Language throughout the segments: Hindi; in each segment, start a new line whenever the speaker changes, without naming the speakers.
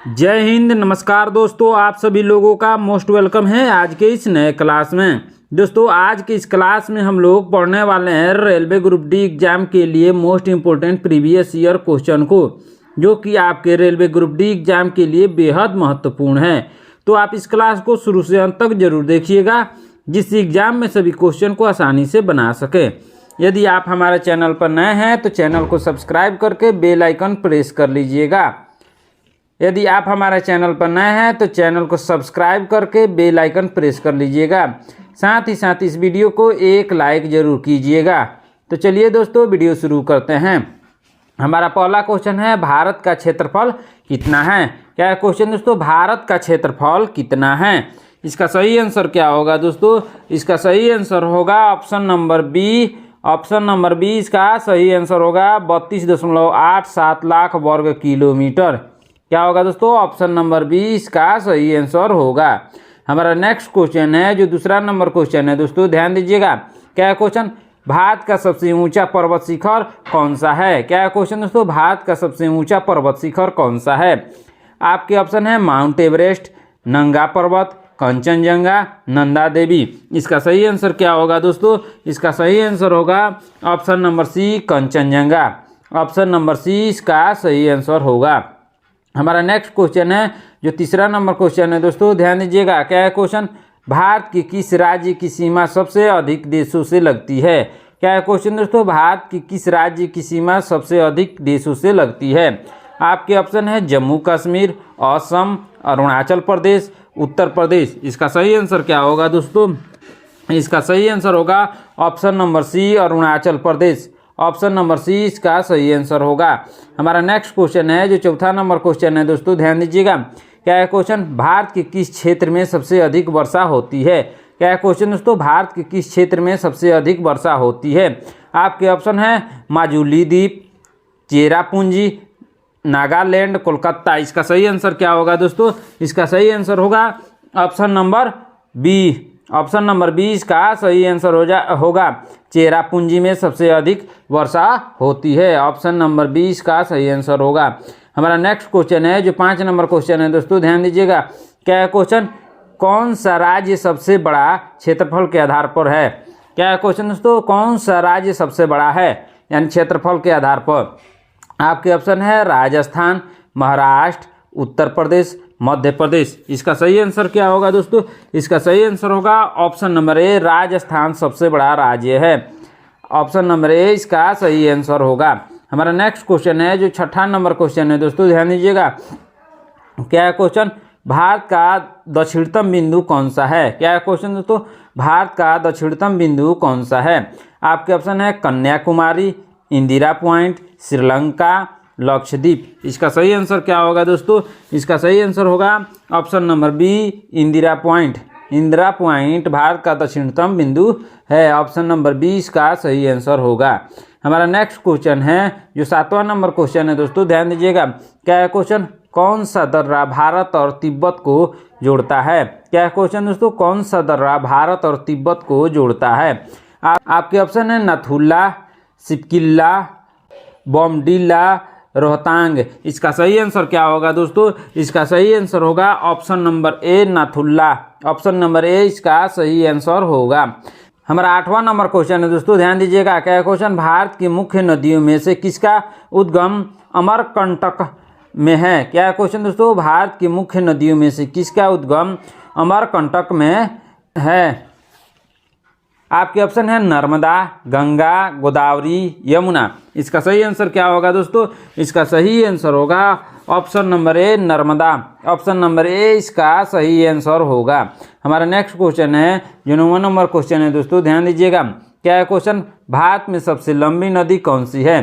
जय हिंद। नमस्कार दोस्तों, आप सभी लोगों का मोस्ट वेलकम है आज के इस नए क्लास में। दोस्तों आज के इस क्लास में हम लोग पढ़ने वाले हैं रेलवे ग्रुप डी एग्जाम के लिए most important previous year question को, जो कि आपके रेलवे ग्रुप डी एग्जाम के लिए बेहद महत्वपूर्ण है। तो आप इस क्लास को शुरू से अंत तक जरूर देखिएगा, जिससे एग्जाम में सभी क्वेश्चन को आसानी से बना सके। यदि आप हमारे चैनल पर नए हैं तो चैनल को सब्सक्राइब करके बेल आइकन प्रेस कर लीजिएगा। यदि आप हमारे चैनल पर नए हैं तो चैनल को सब्सक्राइब करके बेल आइकन प्रेस कर लीजिएगा। साथ ही साथ इस वीडियो को एक लाइक जरूर कीजिएगा। तो चलिए दोस्तों वीडियो शुरू करते हैं। हमारा पहला क्वेश्चन है, भारत का क्षेत्रफल कितना है? क्या है क्वेश्चन दोस्तों? भारत का क्षेत्रफल कितना है? इसका सही आंसर क्या होगा दोस्तों? इसका सही आंसर होगा option number B. Option number B इसका सही आंसर होगा 32.87 लाख वर्ग किलोमीटर। क्या होगा दोस्तों? ऑप्शन नंबर बी इसका सही आंसर होगा। हमारा नेक्स्ट क्वेश्चन है, जो दूसरा नंबर क्वेश्चन है दोस्तों, ध्यान दीजिएगा। क्या है क्वेश्चन? भारत का सबसे ऊंचा पर्वत शिखर कौन सा है? क्या है क्वेश्चन दोस्तों? भारत का सबसे ऊंचा पर्वत शिखर कौन सा है? आपके ऑप्शन है माउंट एवरेस्ट, नंगा पर्वत, कंचनजंगा, नंदा देवी। इसका सही आंसर क्या होगा दोस्तों? इसका सही आंसर होगा option number C, Kanchenjunga. Option number C इसका सही आंसर होगा। हमारा नेक्स्ट क्वेश्चन है, जो तीसरा नंबर क्वेश्चन है दोस्तों, ध्यान दीजिएगा। क्या है क्वेश्चन? भारत की किस राज्य की सीमा सबसे अधिक देशों से लगती है? क्या है क्वेश्चन दोस्तों? भारत की किस राज्य की सीमा सबसे अधिक देशों से लगती है? आपके ऑप्शन है जम्मू कश्मीर, असम, अरुणाचल प्रदेश, उत्तर प्रदेश। इसका सही आंसर क्या होगा दोस्तों? इसका सही आंसर होगा ऑप्शन नंबर सी, Arunachal Pradesh. Option number C इसका सही आंसर होगा। हमारा नेक्स्ट क्वेश्चन है, जो चौथा नंबर क्वेश्चन है दोस्तों, ध्यान दीजिएगा। क्या है क्वेश्चन? भारत के किस क्षेत्र में सबसे अधिक वर्षा होती है? क्या है क्वेश्चन दोस्तों? भारत के किस क्षेत्र में सबसे अधिक वर्षा होती है? आपके ऑप्शन है माजुली द्वीप, चेरापूंजी, नागालैंड, कोलकाता। इसका सही आंसर क्या होगा दोस्तों? इसका सही आंसर होगा option number B. Option number 20 का सही आंसर होगा चेरापूंजी में सबसे अधिक वर्षा होती है। ऑप्शन नंबर 20 का सही आंसर होगा। हमारा नेक्स्ट क्वेश्चन है, जो 5 नंबर क्वेश्चन है दोस्तों, ध्यान दीजिएगा। क्या है क्वेश्चन? कौन सा राज्य सबसे बड़ा क्षेत्रफल के आधार पर है? क्या है क्वेश्चन दोस्तों? कौन सा राज्य सबसे बड़ा है यानी क्षेत्रफल के आधार पर? आपके ऑप्शन है राजस्थान, महाराष्ट्र, उत्तर प्रदेश, मध्य प्रदेश। इसका सही आंसर क्या होगा दोस्तों? इसका सही आंसर होगा ऑप्शन नंबर ए, राजस्थान सबसे बड़ा राज्य है। ऑप्शन नंबर ए इसका सही आंसर होगा। हमारा नेक्स्ट क्वेश्चन है, जो छठा नंबर क्वेश्चन है दोस्तों, ध्यान दीजिएगा। क्या है क्वेश्चन? भारत का दक्षिणतम बिंदु कौन सा है? क्या है क्वेश्चन दोस्तों? भारत का दक्षिणतम बिंदु कौन सा है? आपके ऑप्शन है कन्याकुमारी, इंदिरा पॉइंट, श्रीलंका, लक्षद्वीप। इसका सही आंसर क्या होगा दोस्तों? इसका सही आंसर होगा option number B, Indira point. Indira point Bharat का दक्षिणतम बिंदु है। ऑप्शन नंबर बी इसका सही आंसर होगा। हमारा नेक्स्ट क्वेश्चन है, जो 7वां नंबर क्वेश्चन है दोस्तों, ध्यान दीजिएगा। क्या है क्वेश्चन? कौन सा दर्रा भारत और तिब्बत को जोड़ता है? क्या है क्वेश्चन दोस्तों? कौन सा दर्रा भारत और तिब्बत को जोड़ता है? आपके ऑप्शन है नथुला, सिपकिल्ला, बोमडिला, रोहतांग। इसका सही आंसर क्या होगा दोस्तों? इसका सही आंसर होगा option number A, Nathula. Option number A इसका सही आंसर होगा। हमारा 8वां नंबर क्वेश्चन है दोस्तों, ध्यान दीजिएगा। क्या है क्वेश्चन? भारत की मुख्य नदियों में से किसका उद्गम अमरकंटक में है? क्या है क्वेश्चन दोस्तों? भारत की मुख्य नदियों में से किसका उद्गम अमरकंटक में है? आपके ऑप्शन है नर्मदा, गंगा, गोदावरी, यमुना। इसका सही आंसर क्या होगा दोस्तों? इसका सही आंसर होगा option number A, Narmada. Option number A इसका सही आंसर होगा। हमारा नेक्स्ट क्वेश्चन है, जो 9वां नंबर क्वेश्चन है दोस्तों, ध्यान दीजिएगा। क्या है क्वेश्चन? भारत में सबसे लंबी नदी कौन सी है?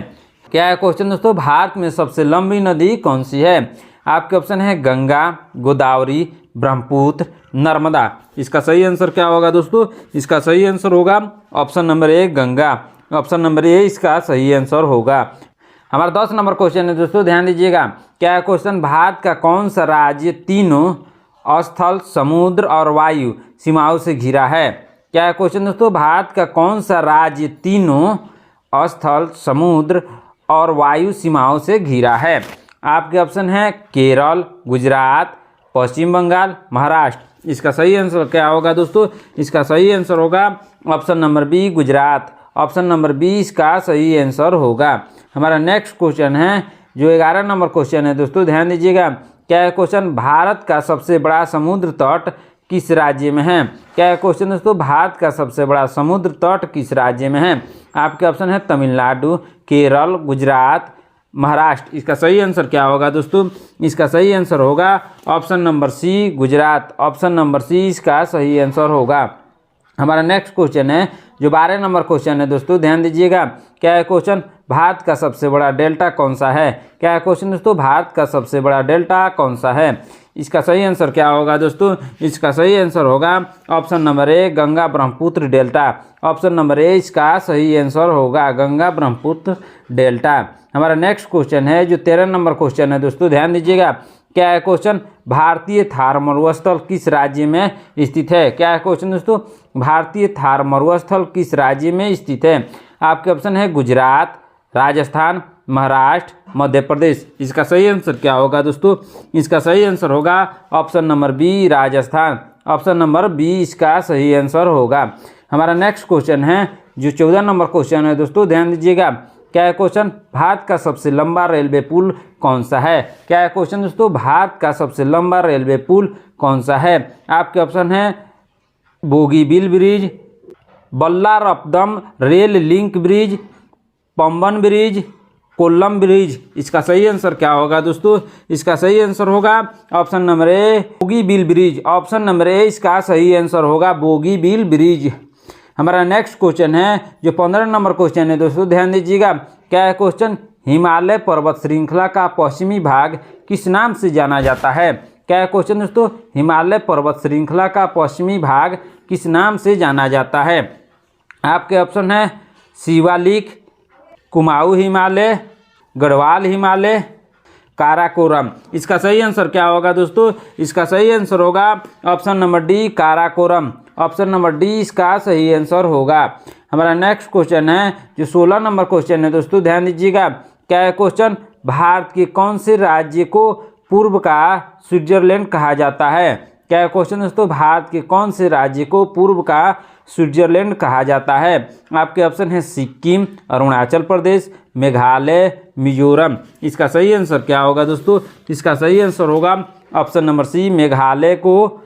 क्या है क्वेश्चन दोस्तों? भारत में सबसे लंबी नदी कौन सी है? आपके ऑप्शन है गंगा, गोदावरी, ब्रह्मपुत्र, नर्मदा। इसका सही आंसर क्या होगा दोस्तों? इसका सही आंसर होगा option number A, Ganga. Option number A इसका सही आंसर होगा। हमारा 10 नंबर क्वेश्चन है दोस्तों, ध्यान दीजिएगा। क्या है क्वेश्चन? भारत का कौन सा राज्य तीनों स्थल, समुद्र और वायु सीमाओं से घिरा है? क्या है क्वेश्चन दोस्तों? भारत का कौन सा राज्य तीनों स्थल, समुद्र और वायु सीमाओं से घिरा है? आपके ऑप्शन है केरल, गुजरात, पश्चिम बंगाल, महाराष्ट्र। इसका सही आंसर क्या होगा दोस्तों? इसका सही आंसर होगा option number B, Gujarat. Option number B इसका सही आंसर होगा। हमारा नेक्स्ट क्वेश्चन है जो 11 नंबर क्वेश्चन है दोस्तों, ध्यान दीजिएगा। क्या है क्वेश्चन? भारत का सबसे बड़ा समुद्र तट किस राज्य में है? क्या है क्वेश्चन दोस्तों? भारत का सबसे बड़ा समुद्र तट किस राज्य में है? आपके ऑप्शन है तमिलनाडु, केरल, गुजरात, महाराष्ट्र। इसका सही आंसर क्या होगा दोस्तों? इसका सही आंसर होगा option number C, Gujarat. Option number C इसका सही आंसर होगा। हमारा नेक्स्ट क्वेश्चन है जो 12 नंबर क्वेश्चन है दोस्तों, ध्यान दीजिएगा। क्या है क्वेश्चन? भारत का सबसे बड़ा डेल्टा कौन सा है? क्या है क्वेश्चन दोस्तों? भारत का सबसे बड़ा डेल्टा कौन सा है? इसका सही आंसर क्या होगा दोस्तों? इसका सही आंसर होगा option number A, Ganga Brahmaputra delta. Option number A इसका सही आंसर होगा, गंगा ब्रह्मपुत्र डेल्टा। हमारा नेक्स्ट क्वेश्चन है जो 13 नंबर क्वेश्चन है दोस्तों, ध्यान दीजिएगा। क्या है क्वेश्चन? भारतीय थार मरुस्थल किस राज्य में स्थित है? क्या है क्वेश्चन दोस्तों? भारतीय थार मरुस्थल किस राज्य में स्थित है? आपके ऑप्शन है गुजरात, राजस्थान, महाराष्ट्र, मध्य प्रदेश। इसका सही आंसर क्या होगा दोस्तों? इसका सही आंसर होगा option number B, Rajasthan. Option number B इसका सही आंसर होगा। हमारा नेक्स्ट क्वेश्चन है जो 14 नंबर क्वेश्चन है दोस्तों, ध्यान दीजिएगा। क्या है क्वेश्चन? भारत का सबसे लंबा रेलवे पुल कौन सा है? क्या है क्वेश्चन दोस्तों? भारत का सबसे लंबा रेलवे पुल कौन सा है? आपके ऑप्शन है Bogibeel bridge, Vallarpadam rail link bridge, Pamban bridge, Kollam bridge. इसका सही आंसर क्या होगा दोस्तों? इसका सही आंसर होगा option number A, Bogibeel bridge. Option number A इसका सही आंसर होगा, बोगीबील ब्रिज। हमारा नेक्स्ट क्वेश्चन है जो 15 नंबर क्वेश्चन है दोस्तों, ध्यान दीजिएगा। क्या है क्वेश्चन? हिमालय पर्वत श्रृंखला का पश्चिमी भाग किस नाम से जाना जाता है? क्या है क्वेश्चन दोस्तों? हिमालय पर्वत श्रृंखला का पश्चिमी भाग किस नाम से जाना जाता है? आपके ऑप्शन है शिवालिक, कुमाऊं हिमालय, गढ़वाल हिमालय, काराकोरम। इसका सही आंसर क्या होगा दोस्तों? इसका सही आंसर होगा option number D, Karakoram. Option number D इसका सही आंसर होगा। हमारा नेक्स्ट क्वेश्चन है जो 16 नंबर क्वेश्चन है दोस्तों, ध्यान दीजिएगा। क्या है क्वेश्चन? भारत के कौन से राज्य को पूर्व का स्विट्जरलैंड कहा जाता है? क्या है क्वेश्चन दोस्तों? भारत के कौन से राज्य को पूर्व का स्विट्जरलैंड कहा जाता है? आपके ऑप्शन है सिक्किम, अरुणाचल प्रदेश, मेघालय, मिजोरम। इसका सही आंसर क्या होगा दोस्तों? इसका सही आंसर होगा ऑप्शन नंबर सी, मेघालय को।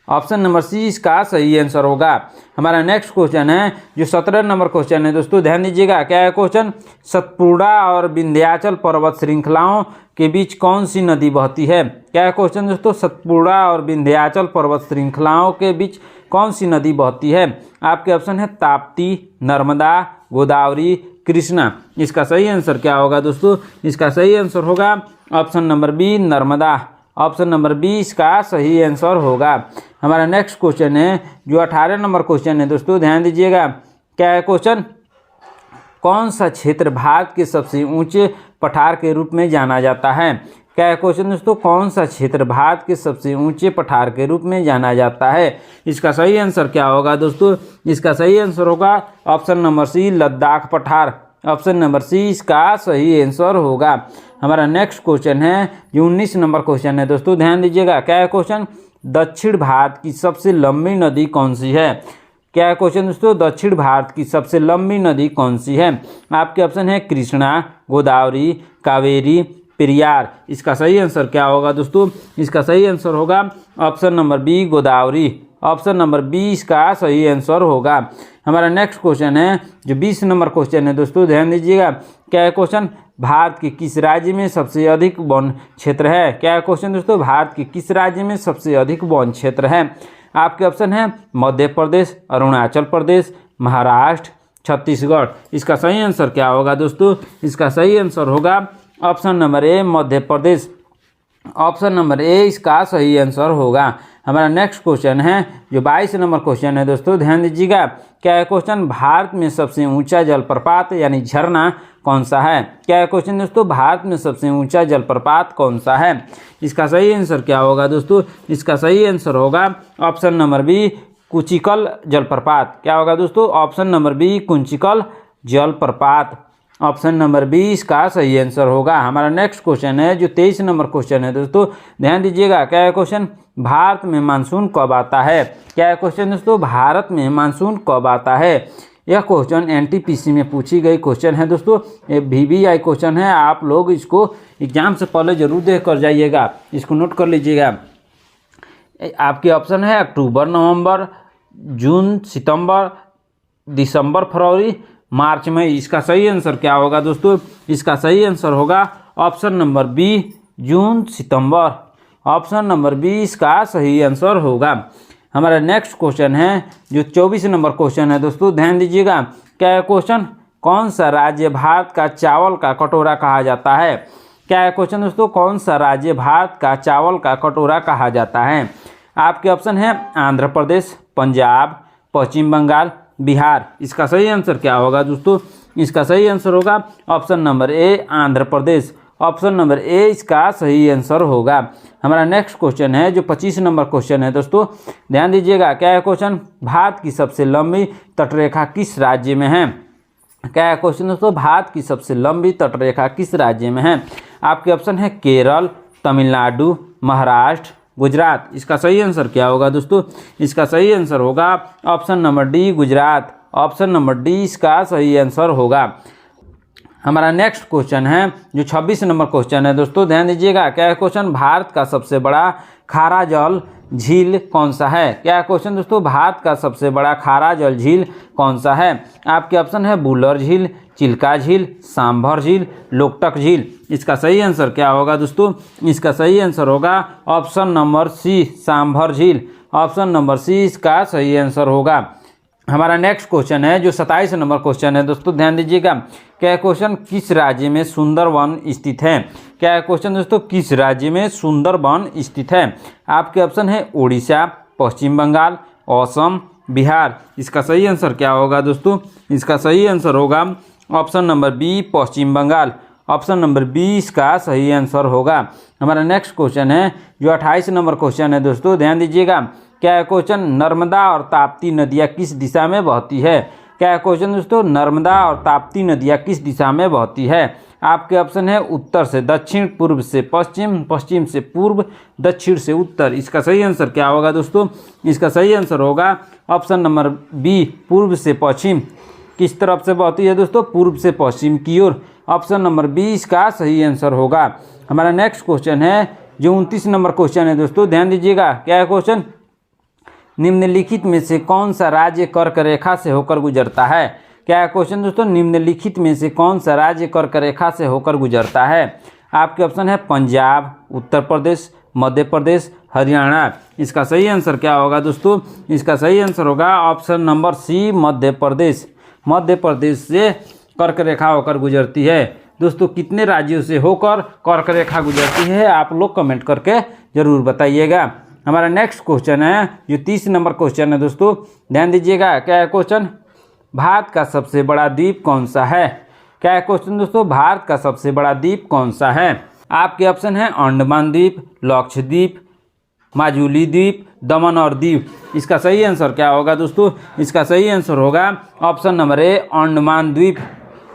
ऑप्शन नंबर सी इसका सही आंसर होगा। हमारा नेक्स्ट क्वेश्चन है जो 17 नंबर क्वेश्चन है दोस्तों, ध्यान दीजिएगा। क्या है क्वेश्चन? सतपुड़ा और विंध्याचल पर्वत श्रृंखलाओं के बीच कौन सी नदी बहती है? क्या है क्वेश्चन दोस्तों? सतपुड़ा और विंध्याचल पर्वत श्रृंखलाओं के बीच कौन सी नदी बहती है? आपके ऑप्शन है ताप्ती, नर्मदा, गोदावरी, कृष्णा। इसका सही आंसर क्या होगा दोस्तों? इसका सही आंसर होगा option number B, Narmada. Option number B इसका सही आंसर होगा। हमारा नेक्स्ट क्वेश्चन है जो 18 नंबर क्वेश्चन है दोस्तों, ध्यान दीजिएगा। क्या है क्वेश्चन? कौन सा क्षेत्र भारत के सबसे ऊंचे पठार के रूप में जाना जाता है? क्या है क्वेश्चन दोस्तों? कौन सा क्षेत्र भारत के सबसे ऊंचे पठार के रूप में जाना जाता है? इसका सही आंसर क्या होगा दोस्तों? इसका सही आंसर होगा ऑप्शन नंबर सी, लद्दाख पठार। ऑप्शन नंबर सी इसका सही आंसर होगा। हमारा नेक्स्ट क्वेश्चन है जो 19 नंबर क्वेश्चन है दोस्तों, ध्यान दीजिएगा। क्या है क्वेश्चन? दक्षिण भारत की सबसे लंबी नदी कौन सी है? क्या है क्वेश्चन दोस्तों? दक्षिण भारत की सबसे लंबी नदी कौन सी है? आपके ऑप्शन है कृष्णा, गोदावरी, कावेरी, पेरियार। इसका सही आंसर क्या होगा दोस्तों? इसका सही आंसर होगा option number B, Godavari. Option number B इसका सही आंसर होगा। हमारा नेक्स्ट क्वेश्चन है जो 20 नंबर क्वेश्चन है दोस्तों, ध्यान दीजिएगा। क्या है क्वेश्चन? भारत के किस राज्य में सबसे अधिक वन क्षेत्र है? क्या है क्वेश्चन दोस्तों? भारत के किस राज्य में सबसे अधिक वन क्षेत्र है? आपके ऑप्शन है मध्य प्रदेश, अरुणाचल प्रदेश, महाराष्ट्र, छत्तीसगढ़। इसका सही आंसर क्या होगा दोस्तों? इसका सही आंसर होगा option number A, Madhya Pradesh. Option number A इसका सही आंसर होगा। हमारा नेक्स्ट क्वेश्चन है जो 22 नंबर क्वेश्चन है दोस्तों, ध्यान दीजिएगा। क्या है क्वेश्चन? भारत में सबसे ऊंचा जलप्रपात यानी झरना कौन सा है? क्या है क्वेश्चन दोस्तों? भारत में सबसे ऊंचा जलप्रपात कौन सा है? इसका सही आंसर क्या होगा दोस्तों? इसका सही आंसर होगा ऑप्शन नंबर बी, कुंचिकल जलप्रपात। क्या होगा दोस्तों? ऑप्शन नंबर बी, कुंचिकल जलप्रपात। ऑप्शन नंबर बी इसका सही आंसर होगा। हमारा नेक्स्ट क्वेश्चन है जो 23 नंबर क्वेश्चन है दोस्तों, ध्यान दीजिएगा। क्या है क्वेश्चन? भारत में मानसून कब आता है? क्या है क्वेश्चन दोस्तों? भारत में मानसून कब आता है? यह क्वेश्चन एनटीपीसी में पूछी गई क्वेश्चन है दोस्तों। ये वीवीआई क्वेश्चन है, आप लोग इसको एग्जाम से पहले जरूर देख कर जाइएगा, इसको नोट कर लीजिएगा। आपके ऑप्शन है अक्टूबर, नवंबर, जून, सितंबर, दिसंबर, फरवरी, मार्च में। इसका सही आंसर क्या होगा दोस्तों? इसका सही आंसर होगा ऑप्शन नंबर बी, जून, सितंबर। ऑप्शन नंबर बी इसका सही आंसर होगा। हमारा नेक्स्ट क्वेश्चन है जो 24 नंबर क्वेश्चन है दोस्तों, ध्यान दीजिएगा। क्या है क्वेश्चन? कौन सा राज्य भारत का चावल का कटोरा कहा जाता है? क्या है क्वेश्चन दोस्तों? कौन सा राज्य भारत का चावल का कटोरा कहा जाता है? आपके ऑप्शन है आंध्र प्रदेश, पंजाब, पश्चिम बंगाल, बिहार। इसका सही आंसर क्या होगा दोस्तों? इसका सही आंसर होगा option number A, Andhra Pradesh. Option number A इसका सही आंसर होगा। हमारा नेक्स्ट क्वेश्चन है जो 25 नंबर क्वेश्चन है दोस्तों, ध्यान दीजिएगा। क्या है क्वेश्चन? भारत की सबसे लंबी तटरेखा किस राज्य में है? क्या है क्वेश्चन दोस्तों? भारत की सबसे लंबी तटरेखा किस राज्य में है? आपके ऑप्शन है केरल, तमिलनाडु, महाराष्ट्र, गुजरात। इसका सही आंसर क्या होगा दोस्तों? इसका सही आंसर होगा option number D, Gujarat. Option number D इसका सही आंसर होगा। हमारा नेक्स्ट क्वेश्चन है जो 26 नंबर क्वेश्चन है दोस्तों, ध्यान दीजिएगा। क्या है क्वेश्चन? भारत का सबसे बड़ा खारा जल झील कौन सा है? क्या है क्वेश्चन दोस्तों? भारत का सबसे बड़ा खारा जल झील कौन सा है? आपके ऑप्शन है बुलर झील, चिल्का झील, सांभर झील, लोकटक झील। इसका सही आंसर क्या होगा दोस्तों? इसका सही आंसर होगा ऑप्शन नंबर सी, सांभर झील। ऑप्शन नंबर सी इसका सही आंसर होगा। हमारा नेक्स्ट क्वेश्चन है जो 27 नंबर क्वेश्चन है दोस्तों, ध्यान दीजिएगा। क्या क्वेश्चन? किस राज्य में सुंदरवन स्थित है? क्या है क्वेश्चन दोस्तों? किस राज्य में सुंदरवन स्थित है? आपके ऑप्शन है उड़ीसा, पश्चिम बंगाल, असम, बिहार। इसका सही आंसर क्या होगा दोस्तों? इसका सही आंसर होगा ऑप्शन नंबर बी, पश्चिम बंगाल। ऑप्शन नंबर बी इसका सही आंसर होगा। हमारा नेक्स्ट क्वेश्चन है जो 28 नंबर क्वेश्चन है दोस्तों, ध्यान दीजिएगा। क्या है क्वेश्चन? नर्मदा और ताप्ती नदियाँ किस दिशा में बहती है? क्या है क्वेश्चन दोस्तों? नर्मदा और ताप्ती नदियाँ किस दिशा में बहती है? आपके ऑप्शन है उत्तर से दक्षिण, पूर्व से पश्चिम, पश्चिम से पूर्व, दक्षिण से उत्तर। इसका सही आंसर क्या होगा दोस्तों? इसका सही आंसर होगा ऑप्शन नंबर बी, पूर्व से पश्चिम। किस तरफ से बहती है दोस्तों? पूर्व से पश्चिम की ओर। ऑप्शन नंबर बी इसका सही आंसर होगा। हमारा नेक्स्ट क्वेश्चन है जो 29 नंबर क्वेश्चन है दोस्तों, ध्यान दीजिएगा। क्या है क्वेश्चन? निम्नलिखित में से कौन सा राज्य कर्क रेखा से होकर गुजरता है? क्या है क्वेश्चन दोस्तों? निम्नलिखित में से कौन सा राज्य कर्क रेखा से होकर गुजरता है? आपके ऑप्शन है पंजाब, उत्तर प्रदेश, मध्य प्रदेश, हरियाणा। इसका सही आंसर क्या होगा दोस्तों? इसका सही आंसर होगा ऑप्शन नंबर सी, मध्य प्रदेश। मध्य प्रदेश से कर्क रेखा होकर गुजरती है। दोस्तों कितने राज्यों से होकर कर्क रेखा गुजरती है आप लोग कमेंट करके जरूर बताइएगा। हमारा नेक्स्ट क्वेश्चन है जो 30 नंबर क्वेश्चन है दोस्तों, ध्यान दीजिएगा। क्या है क्वेश्चन? भारत का सबसे बड़ा द्वीप कौन सा है? क्या है क्वेश्चन दोस्तों? भारत का सबसे बड़ा द्वीप कौन सा है? आपके ऑप्शन है अंडमान द्वीप, लक्षद्वीप, माजुली द्वीप, दमन और दीव। इसका सही आंसर क्या होगा दोस्तों? इसका सही आंसर होगा ऑप्शन नंबर ए, अंडमान द्वीप।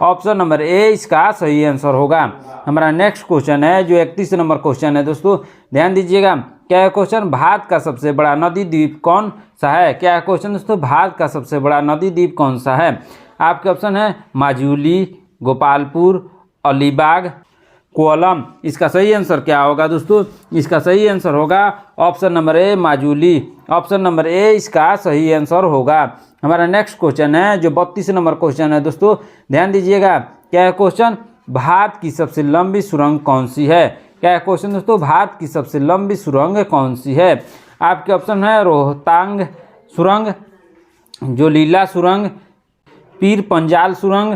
ऑप्शन नंबर ए इसका सही आंसर होगा। हमारा नेक्स्ट क्वेश्चन है जो 31 नंबर क्वेश्चन है दोस्तों, ध्यान दीजिएगा। क्या है क्वेश्चन? भारत का सबसे बड़ा नदी द्वीप कौन सा है? क्या है क्वेश्चन दोस्तों? भारत का सबसे बड़ा नदी द्वीप कौन सा है? आपके ऑप्शन है माजुली, गोपालपुर, अलीबाग, कोलम। इसका सही आंसर क्या होगा दोस्तों? इसका सही आंसर होगा option number A, Majuli. Option number A इसका सही आंसर होगा। हमारा नेक्स्ट क्वेश्चन है जो 32 नंबर क्वेश्चन है दोस्तों, ध्यान दीजिएगा। क्या है क्वेश्चन? भारत की सबसे लंबी सुरंग कौन सी है? क्या है क्वेश्चन दोस्तों? भारत की सबसे लंबी सुरंग कौन सी है? आपके ऑप्शन है रोहतांग सुरंग, जोलीला सुरंग, पीर पंजाल सुरंग,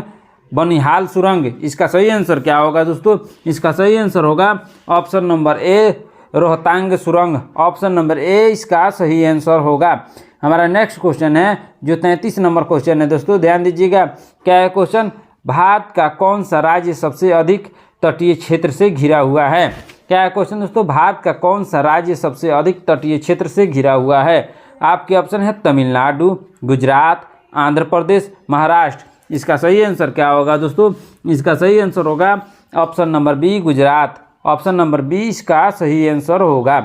बनिहाल सुरंग। इसका सही आंसर क्या होगा दोस्तों? इसका सही आंसर होगा ऑप्शन नंबर ए, रोहतांग सुरंग। ऑप्शन नंबर ए इसका सही आंसर होगा। हमारा नेक्स्ट क्वेश्चन है जो 33 नंबर क्वेश्चन है दोस्तों, ध्यान दीजिएगा। क्या है क्वेश्चन? भारत का कौन सा राज्य सबसे अधिक तटीय क्षेत्र से घिरा हुआ है? क्या है क्वेश्चन दोस्तों? भारत का कौन सा राज्य सबसे अधिक तटीय क्षेत्र से घिरा हुआ है? आपके ऑप्शन है तमिलनाडु, गुजरात, आंध्र प्रदेश, महाराष्ट्र। इसका सही आंसर क्या होगा दोस्तों? इसका सही आंसर होगा option number B, Gujarat. Option number B इसका सही आंसर होगा।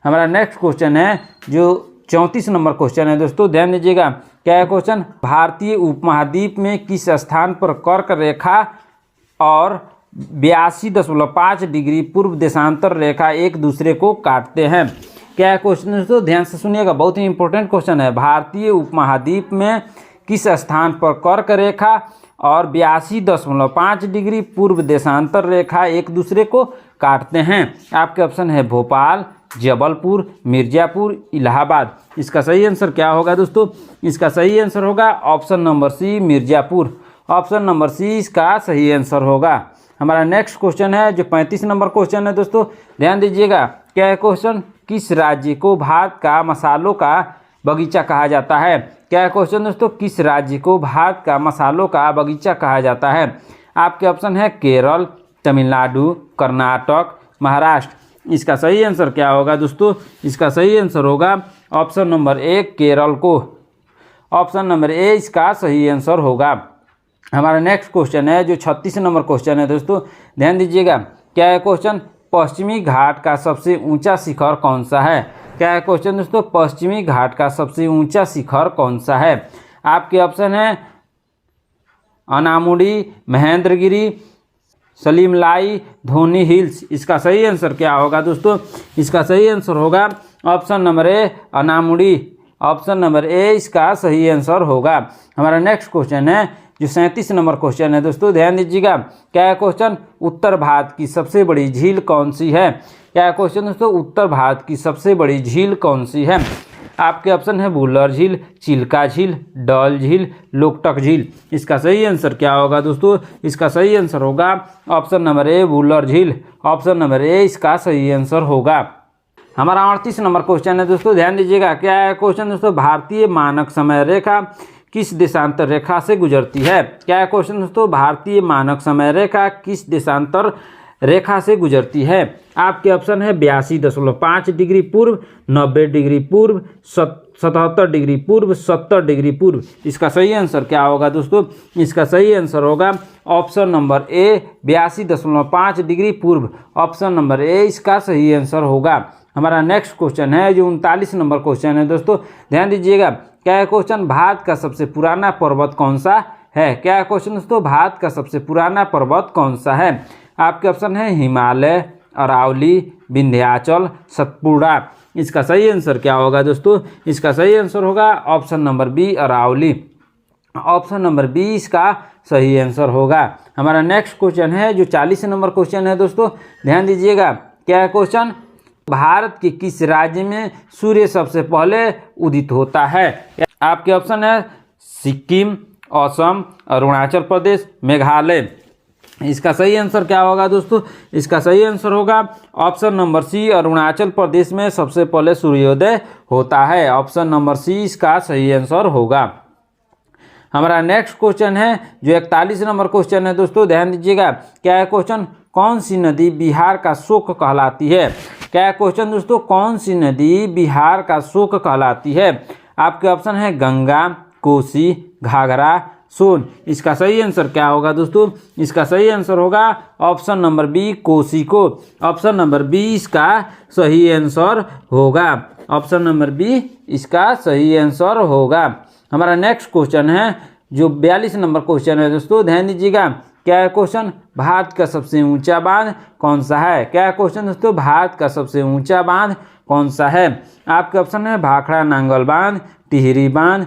हमारा नेक्स्ट क्वेश्चन है जो 34 नंबर क्वेश्चन है दोस्तों, ध्यान दीजिएगा। क्या है क्वेश्चन? भारतीय उपमहाद्वीप में किस स्थान पर कर्क रेखा और 82.5 डिग्री पूर्व देशांतर रेखा एक दूसरे को काटते हैं? क्या है क्वेश्चन दोस्तों? ध्यान से सुनिएगा, बहुत ही इंपॉर्टेंट क्वेश्चन है। भारतीय उपमहाद्वीप में किस स्थान पर कर्क रेखा और 82.5 डिग्री पूर्व देशांतर रेखा एक दूसरे को काटते हैं? आपके ऑप्शन है भोपाल, जबलपुर, मिर्जापुर, इलाहाबाद। इसका सही आंसर क्या होगा दोस्तों? इसका सही आंसर होगा option number C, Mirzapur. Option number C इसका सही आंसर होगा। हमारा नेक्स्ट क्वेश्चन है जो 35 नंबर क्वेश्चन है दोस्तों, ध्यान दीजिएगा। क्या है क्वेश्चन? किस राज्य को भारत का मसालों का बगीचा कहा जाता है? क्या है क्वेश्चन दोस्तों? किस राज्य को भारत का मसालों का बगीचा कहा जाता है? आपके ऑप्शन है केरल, तमिलनाडु, कर्नाटक, महाराष्ट्र। इसका सही आंसर क्या होगा दोस्तों? इसका सही आंसर होगा ऑप्शन नंबर ए, केरल को। ऑप्शन नंबर ए इसका सही आंसर होगा। हमारा नेक्स्ट क्वेश्चन है जो 36 नंबर क्वेश्चन है दोस्तों, ध्यान दीजिएगा। क्या है क्वेश्चन? पश्चिमी घाट का सबसे ऊंचा शिखर कौन सा है? क्या है क्वेश्चन दोस्तों? पश्चिमी घाट का सबसे ऊंचा शिखर कौन सा है? आपके ऑप्शन है अनामुडी, महेंद्रगिरी, सलीमलाई, धोनी हिल्स। इसका सही आंसर क्या होगा दोस्तों? इसका सही आंसर होगा option number A, Anamudi. Option number A इसका सही आंसर होगा। हमारा नेक्स्ट क्वेश्चन है जो 37 नंबर क्वेश्चन है दोस्तों, ध्यान दीजिएगा। क्या है क्वेश्चन? उत्तर भारत की सबसे बड़ी झील कौन सी है? क्या है क्वेश्चन दोस्तों? उत्तर भारत की सबसे बड़ी झील कौन सी है? आपके ऑप्शन है वुलर झील, चिल्का झील, डल झील, लोकटक झील। इसका सही आंसर क्या होगा दोस्तों? इसका सही आंसर होगा ऑप्शन नंबर ए, वुलर झील। ऑप्शन नंबर ए इसका सही आंसर होगा। हमारा 38 नंबर क्वेश्चन है दोस्तों, ध्यान दीजिएगा। क्या है क्वेश्चन दोस्तों? भारतीय मानक समय रेखा किस देशांतर रेखा से गुजरती है? क्या है क्वेश्चन दोस्तों? भारतीय मानक समय रेखा किस देशांतर रेखा से गुजरती है? आपके ऑप्शन है 82.5 डिग्री पूर्व, 90 डिग्री पूर्व, 77 डिग्री पूर्व, 70 डिग्री पूर्व। इसका सही आंसर क्या होगा दोस्तों? इसका सही आंसर होगा ऑप्शन नंबर ए, 82.5 डिग्री पूर्व। ऑप्शन नंबर ए इसका सही आंसर होगा। हमारा नेक्स्ट क्वेश्चन है जो 39 नंबर क्वेश्चन है दोस्तों, ध्यान दीजिएगा। क्या है क्वेश्चन? भारत का सबसे पुराना पर्वत कौन सा है? क्या है क्वेश्चन दोस्तों? भारत का सबसे पुराना पर्वत कौन सा है? आपके ऑप्शन है हिमालय, अरावली, विंध्याचल, सतपुड़ा। इसका सही आंसर क्या होगा दोस्तों? इसका सही आंसर होगा option number B, Aravalli. Option number B इसका सही आंसर होगा। हमारा नेक्स्ट क्वेश्चन है जो 40 नंबर क्वेश्चन है दोस्तों, ध्यान दीजिएगा। क्या है क्वेश्चन? भारत के किस राज्य में सूर्य सबसे पहले उदित होता है? आपके ऑप्शन है सिक्किम, असम, अरुणाचल प्रदेश, मेघालय। इसका सही आंसर क्या होगा दोस्तों? इसका सही आंसर होगा ऑप्शन नंबर सी, अरुणाचल प्रदेश में सबसे पहले सूर्योदय होता है। ऑप्शन नंबर सी इसका सही आंसर होगा। हमारा नेक्स्ट क्वेश्चन है जो 41 नंबर क्वेश्चन है दोस्तों, ध्यान दीजिएगा। क्या है क्वेश्चन? कौन सी नदी बिहार का शोक कहलाती है? क्या है क्वेश्चन दोस्तों? कौन सी नदी बिहार का शोक कहलाती है? आपके ऑप्शन है गंगा, कोसी, घाघरा, सोन। इसका सही आंसर क्या होगा दोस्तों? इसका सही आंसर होगा ऑप्शन नंबर बी, कोसी को। ऑप्शन नंबर बी इसका सही आंसर होगा। ऑप्शन नंबर बी इसका सही आंसर होगा। हमारा नेक्स्ट क्वेश्चन है जो 42 नंबर क्वेश्चन है दोस्तों, ध्यान दीजिएगा। क्या है क्वेश्चन? भारत का सबसे ऊंचा बांध कौन सा है? क्या है क्वेश्चन दोस्तों? भारत का सबसे ऊंचा बांध कौन सा है? आपके ऑप्शन है भाखड़ा नांगल बांध, टिहरी बांध,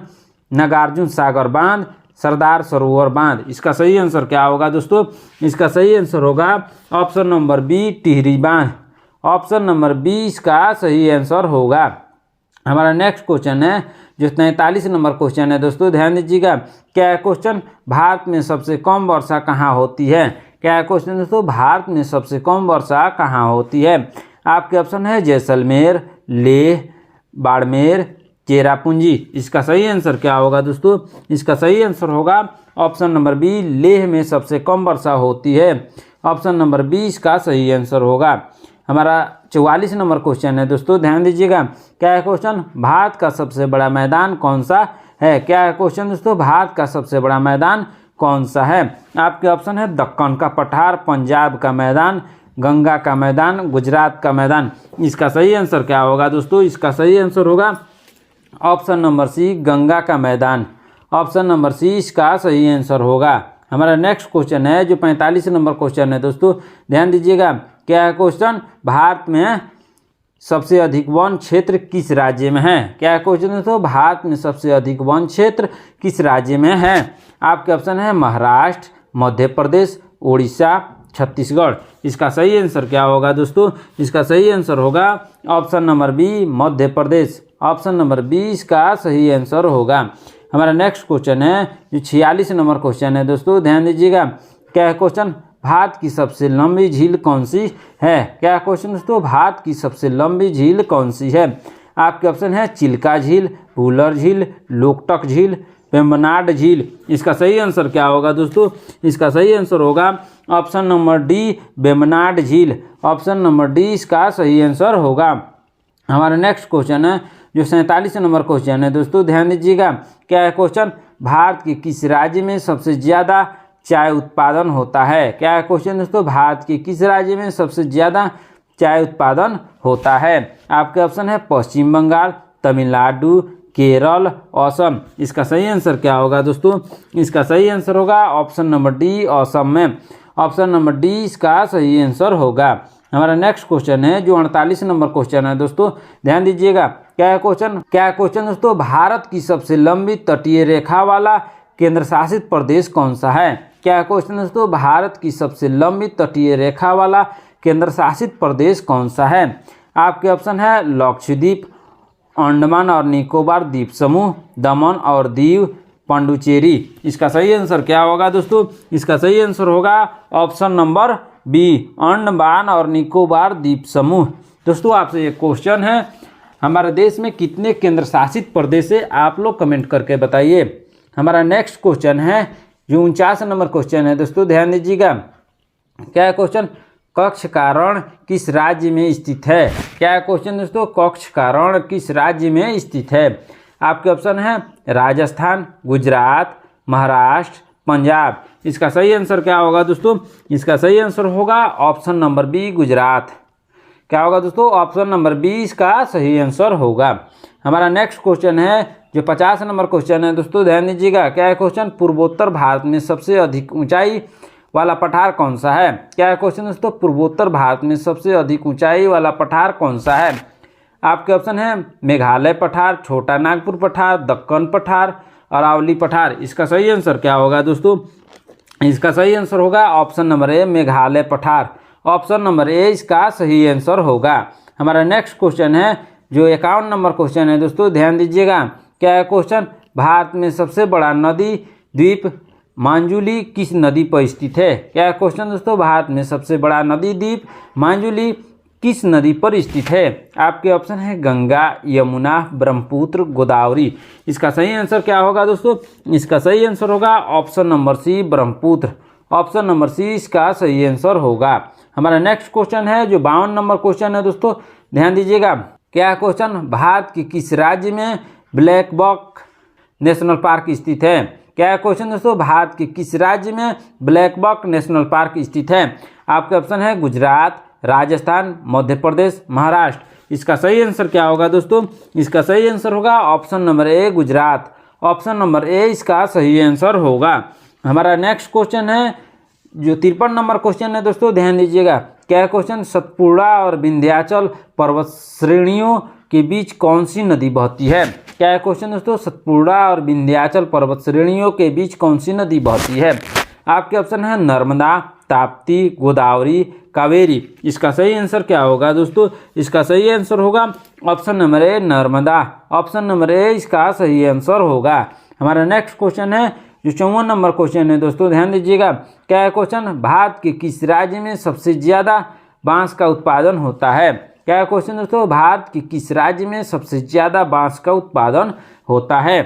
नागार्जुन सागर बांध, सरदार सरोवर बांध। इसका सही आंसर क्या होगा दोस्तों? इसका सही आंसर होगा ऑप्शन नंबर बी, टिहरी बांध। ऑप्शन नंबर बी इसका सही आंसर होगा। हमारा नेक्स्ट क्वेश्चन है जो 43 नंबर क्वेश्चन है दोस्तों, ध्यान दीजिएगा। क्या है क्वेश्चन? भारत में सबसे कम वर्षा कहाँ होती है? क्या है क्वेश्चन दोस्तों? भारत में सबसे कम वर्षा कहाँ होती है? आपके ऑप्शन है जैसलमेर, लेह, बाड़मेर, चेरापूंजी। इसका सही आंसर क्या होगा दोस्तों? इसका सही आंसर होगा ऑप्शन नंबर बी, लेह में सबसे कम वर्षा होती है। ऑप्शन नंबर बी इसका सही आंसर होगा। हमारा 44 नंबर क्वेश्चन है दोस्तों, ध्यान दीजिएगा। क्या है क्वेश्चन? भारत का सबसे बड़ा मैदान कौन सा है? क्या है क्वेश्चन दोस्तों? भारत का सबसे बड़ा मैदान कौन सा है? आपके ऑप्शन है दक्कन का पठार, पंजाब का मैदान, गंगा का मैदान, गुजरात का मैदान। इसका सही आंसर क्या होगा दोस्तों? इसका सही आंसर होगा ऑप्शन नंबर सी, गंगा का मैदान। ऑप्शन नंबर सी इसका सही आंसर होगा। हमारा नेक्स्ट क्वेश्चन है जो 45 नंबर क्वेश्चन है दोस्तों, ध्यान दीजिएगा। क्या है क्वेश्चन? भारत में सबसे अधिक वन क्षेत्र किस राज्य में है? क्या क्वेश्चन है दोस्तों? भारत में सबसे अधिक वन क्षेत्र किस राज्य में है? आपके ऑप्शन है महाराष्ट्र, मध्य प्रदेश, उड़ीसा, छत्तीसगढ़। इसका सही आंसर क्या होगा दोस्तों? इसका सही आंसर होगा option number B, Madhya Pradesh. Option number B इसका सही आंसर होगा। हमारा नेक्स्ट क्वेश्चन है जो 46 नंबर क्वेश्चन है दोस्तों, ध्यान दीजिएगा। क्या है क्वेश्चन? भारत की सबसे लंबी झील कौन सी है? क्या क्वेश्चन दोस्तों? भारत की सबसे लंबी झील कौन सी है? आपके ऑप्शन है चिल्का झील, वुलर झील, लोकटक झील, वेम्बनाड झील। इसका सही आंसर क्या होगा दोस्तों? इसका सही आंसर होगा ऑप्शन नंबर डी, वेम्बनाड झील। ऑप्शन नंबर डी इसका सही आंसर होगा। हमारा नेक्स्ट क्वेश्चन है जो 47 नंबर क्वेश्चन है दोस्तों, ध्यान दीजिएगा। क्या है क्वेश्चन? भारत के किस राज्य में सबसे ज़्यादा चाय उत्पादन होता है? क्या है क्वेश्चन दोस्तों? भारत के किस राज्य में सबसे ज़्यादा चाय उत्पादन होता है? आपके ऑप्शन है पश्चिम बंगाल, तमिलनाडु, केरल, असम। इसका सही आंसर क्या होगा दोस्तों? इसका सही आंसर होगा ऑप्शन नंबर डी, असम में। ऑप्शन नंबर डी इसका सही आंसर होगा। हमारा नेक्स्ट क्वेश्चन है जो 48 नंबर क्वेश्चन है दोस्तों, ध्यान दीजिएगा। क्या है क्वेश्चन? क्या है क्वेश्चन दोस्तों? भारत की सबसे लंबी तटीय रेखा वाला केंद्र शासित प्रदेश कौन सा है? क्या है क्वेश्चन दोस्तों? भारत की सबसे लंबी तटीय रेखा वाला केंद्र शासित प्रदेश कौन सा है? आपके ऑप्शन है लक्षद्वीप, अंडमान और निकोबार द्वीप समूह, दमन और दीव, पांडुचेरी। इसका सही आंसर क्या होगा दोस्तों? इसका सही आंसर होगा ऑप्शन नंबर बी, अंडमान और निकोबार द्वीप समूह। दोस्तों आपसे एक क्वेश्चन है, हमारे देश में कितने केंद्र शासित प्रदेश है? आप लोग कमेंट करके बताइए। हमारा नेक्स्ट क्वेश्चन है जो 49 नंबर क्वेश्चन है दोस्तों, ध्यान दीजिएगा। क्या है क्वेश्चन? कक्ष का रण किस राज्य में स्थित है? क्या है क्वेश्चन दोस्तों? कक्ष का रण किस राज्य में स्थित है? आपके ऑप्शन है राजस्थान, गुजरात, महाराष्ट्र, पंजाब। इसका सही आंसर क्या होगा दोस्तों? इसका सही आंसर होगा ऑप्शन नंबर बी, गुजरात। क्या होगा दोस्तों? ऑप्शन नंबर बी इसका सही आंसर होगा। हमारा नेक्स्ट क्वेश्चन है जो 50 नंबर क्वेश्चन है दोस्तों, ध्यान दीजिएगा। क्या है क्वेश्चन? पूर्वोत्तर भारत में सबसे अधिक ऊंचाई वाला पठार कौन सा है? क्या है क्वेश्चन दोस्तों? पूर्वोत्तर भारत में सबसे अधिक ऊंचाई वाला पठार कौन सा है? आपके ऑप्शन है मेघालय पठार, छोटा नागपुर पठार, दक्कन पठार, अरावली पठार। इसका सही आंसर क्या होगा दोस्तों? इसका सही आंसर होगा ऑप्शन नंबर ए, मेघालय पठार। ऑप्शन नंबर ए इसका सही आंसर होगा। हमारा नेक्स्ट क्वेश्चन है जो 51 नंबर क्वेश्चन है दोस्तों, ध्यान दीजिएगा। क्या है क्वेश्चन? भारत में सबसे बड़ा नदी द्वीप मांजुली किस नदी पर स्थित है? क्या है क्वेश्चन दोस्तों? भारत में सबसे बड़ा नदी द्वीप मांजुली किस नदी पर स्थित है? आपके ऑप्शन है गंगा, यमुना, ब्रह्मपुत्र, गोदावरी। इसका सही आंसर क्या होगा दोस्तों? इसका सही आंसर होगा option number C, Brahmaputra. Option number C इसका सही आंसर होगा। हमारा नेक्स्ट क्वेश्चन है जो 52 नंबर क्वेश्चन है दोस्तों, ध्यान दीजिएगा। क्या क्वेश्चन? भारत के किस राज्य में ब्लैक बक नेशनल पार्क स्थित है? क्या क्वेश्चन दोस्तों? भारत के किस राज्य में ब्लैक बक नेशनल पार्क स्थित है? आपके ऑप्शन है गुजरात, राजस्थान, मध्य प्रदेश, महाराष्ट्र। इसका सही आंसर क्या होगा दोस्तों? इसका सही आंसर होगा option number A, Gujarat. Option number A इसका सही आंसर होगा। हमारा नेक्स्ट क्वेश्चन है जो 53 नंबर क्वेश्चन है दोस्तों, ध्यान दीजिएगा। क्या क्वेश्चन? सतपुड़ा और विंध्याचल पर्वत श्रेणियों के बीच कौन सी नदी बहती है? क्या क्वेश्चन दोस्तों? सतपुड़ा और विंध्याचल पर्वत श्रेणियों के बीच कौन सी नदी बहती है? आपके ऑप्शन है नर्मदा, ताप्ती, गोदावरी, कावेरी। इसका सही आंसर क्या होगा दोस्तों? इसका सही आंसर होगा option number A, Narmada. Option number A इसका सही आंसर होगा। हमारा नेक्स्ट क्वेश्चन है जो 54 नंबर क्वेश्चन है दोस्तों, ध्यान दीजिएगा। क्या है क्वेश्चन? भारत के किस राज्य में सबसे ज़्यादा बांस का उत्पादन होता है? क्या है क्वेश्चन दोस्तों? भारत के किस राज्य में सबसे ज़्यादा बांस का उत्पादन होता है?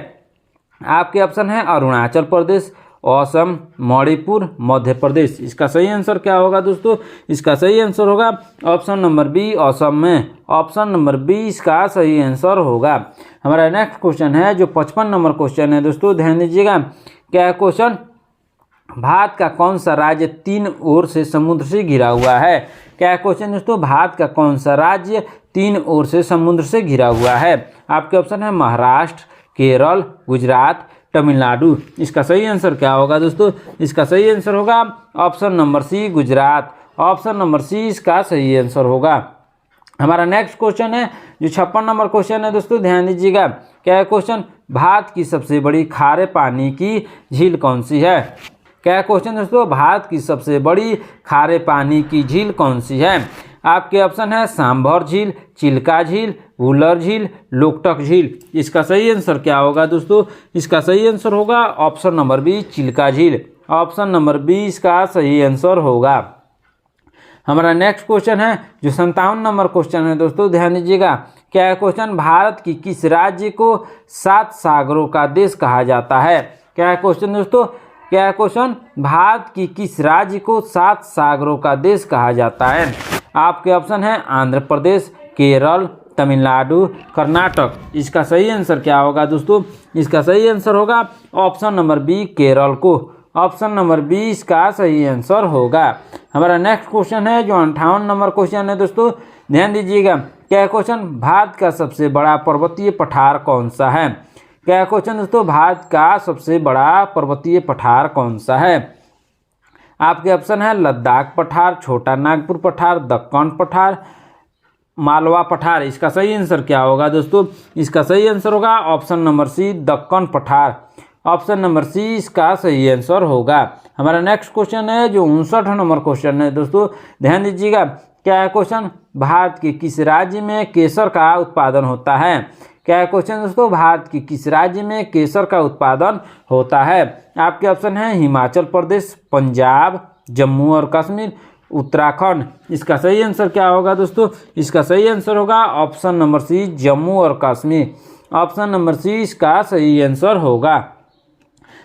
आपके ऑप्शन है अरुणाचल प्रदेश, असम, मणिपुर, मध्य प्रदेश। इसका सही आंसर क्या होगा दोस्तों? इसका सही आंसर होगा ऑप्शन नंबर बी, असम में। ऑप्शन नंबर बी इसका सही आंसर होगा। हमारा नेक्स्ट क्वेश्चन है जो 55 नंबर क्वेश्चन है दोस्तों, ध्यान दीजिएगा। क्या है क्वेश्चन? भारत का कौन सा राज्य 3 ओर से समुद्र से घिरा हुआ है? क्या क्वेश्चन दोस्तों, भारत का कौन सा राज्य 3 ओर से समुद्र से घिरा हुआ है? आपके ऑप्शन है महाराष्ट्र, केरल, गुजरात, तमिलनाडु। इसका सही आंसर क्या होगा दोस्तों? इसका सही आंसर होगा option number C, Gujarat. Option number C इसका सही आंसर होगा। हमारा नेक्स्ट क्वेश्चन है जो 56 नंबर क्वेश्चन है दोस्तों, ध्यान दीजिएगा। क्या है क्वेश्चन, भारत की सबसे बड़ी खारे पानी की झील कौन सी है? क्या क्वेश्चन दोस्तों, भारत की सबसे बड़ी खारे पानी की झील कौन सी है? आपके ऑप्शन है सांभर झील, चिल्का झील, वुलर झील, लोकटक झील। इसका सही आंसर क्या होगा दोस्तों? इसका सही आंसर होगा ऑप्शन नंबर बी, चिल्का झील। ऑप्शन नंबर बी इसका सही आंसर होगा। हमारा नेक्स्ट क्वेश्चन है जो 57 नंबर क्वेश्चन है दोस्तों, ध्यान दीजिएगा। क्या है क्वेश्चन, भारत की किस राज्य को 7 सागरों का देश कहा जाता है? क्या है क्वेश्चन दोस्तों, क्या है क्वेश्चन, भारत की किस राज्य को 7 सागरों का देश कहा जाता है? आपके ऑप्शन है आंध्र प्रदेश, केरल, तमिलनाडु, कर्नाटक। इसका सही आंसर क्या होगा दोस्तों? इसका सही आंसर होगा ऑप्शन नंबर बी, केरल को। ऑप्शन नंबर बी इसका सही आंसर होगा। हमारा नेक्स्ट क्वेश्चन है जो 58 नंबर क्वेश्चन है दोस्तों, ध्यान दीजिएगा। क्या है क्वेश्चन, भारत का सबसे बड़ा पर्वतीय पठार कौन सा है? क्या है क्वेश्चन दोस्तों, भारत का सबसे बड़ा पर्वतीय पठार कौन सा है? आपके ऑप्शन है लद्दाख पठार, छोटा नागपुर पठार, दक्कन पठार, मालवा पठार। इसका सही आंसर क्या होगा दोस्तों? इसका सही आंसर होगा ऑप्शन नंबर सी, दक्कन पठार। ऑप्शन नंबर सी इसका सही आंसर होगा। हमारा नेक्स्ट क्वेश्चन है जो 59 नंबर क्वेश्चन है दोस्तों, ध्यान दीजिएगा। क्या है क्वेश्चन, भारत के किस राज्य में केसर का उत्पादन होता है? क्या है क्वेश्चन दोस्तों, भारत के किस राज्य में केसर का उत्पादन होता है? आपके ऑप्शन है हिमाचल प्रदेश, पंजाब, जम्मू और कश्मीर, उत्तराखंड। इसका सही आंसर क्या होगा दोस्तों? इसका सही आंसर होगा ऑप्शन नंबर सी, जम्मू और कश्मीर। ऑप्शन नंबर सी इसका सही आंसर होगा।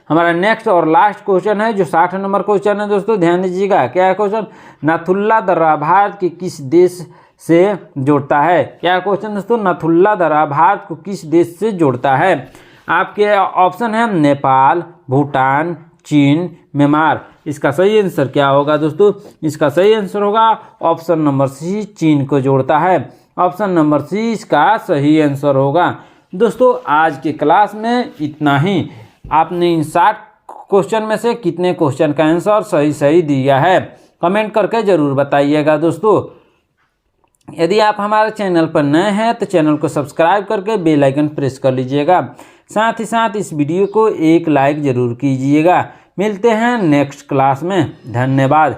हमारा नेक्स्ट और लास्ट क्वेश्चन है जो 60 नंबर क्वेश्चन है दोस्तों, ध्यान दीजिएगा। क्या है क्वेश्चन, नाथुल्ला दर्रा भारत के किस देश से जोड़ता है? क्या क्वेश्चन दोस्तों, नाथुल्ला दर्रा भारत को किस देश से जोड़ता है? आपके ऑप्शन है नेपाल, भूटान, चीन, म्यांमार। इसका सही आंसर क्या होगा दोस्तों? इसका सही आंसर होगा ऑप्शन नंबर सी, चीन को जोड़ता है। ऑप्शन नंबर सी इसका सही आंसर होगा। दोस्तों आज के क्लास में इतना ही। आपने इन 60 क्वेश्चन में से कितने क्वेश्चन का आंसर सही दिया है कमेंट करके ज़रूर बताइएगा दोस्तों। यदि आप हमारे चैनल पर नए हैं तो चैनल को सब्सक्राइब करके बेल आइकन प्रेस कर लीजिएगा। साथ ही साथ इस वीडियो को एक लाइक ज़रूर कीजिएगा। मिलते हैं नेक्स्ट क्लास में। धन्यवाद।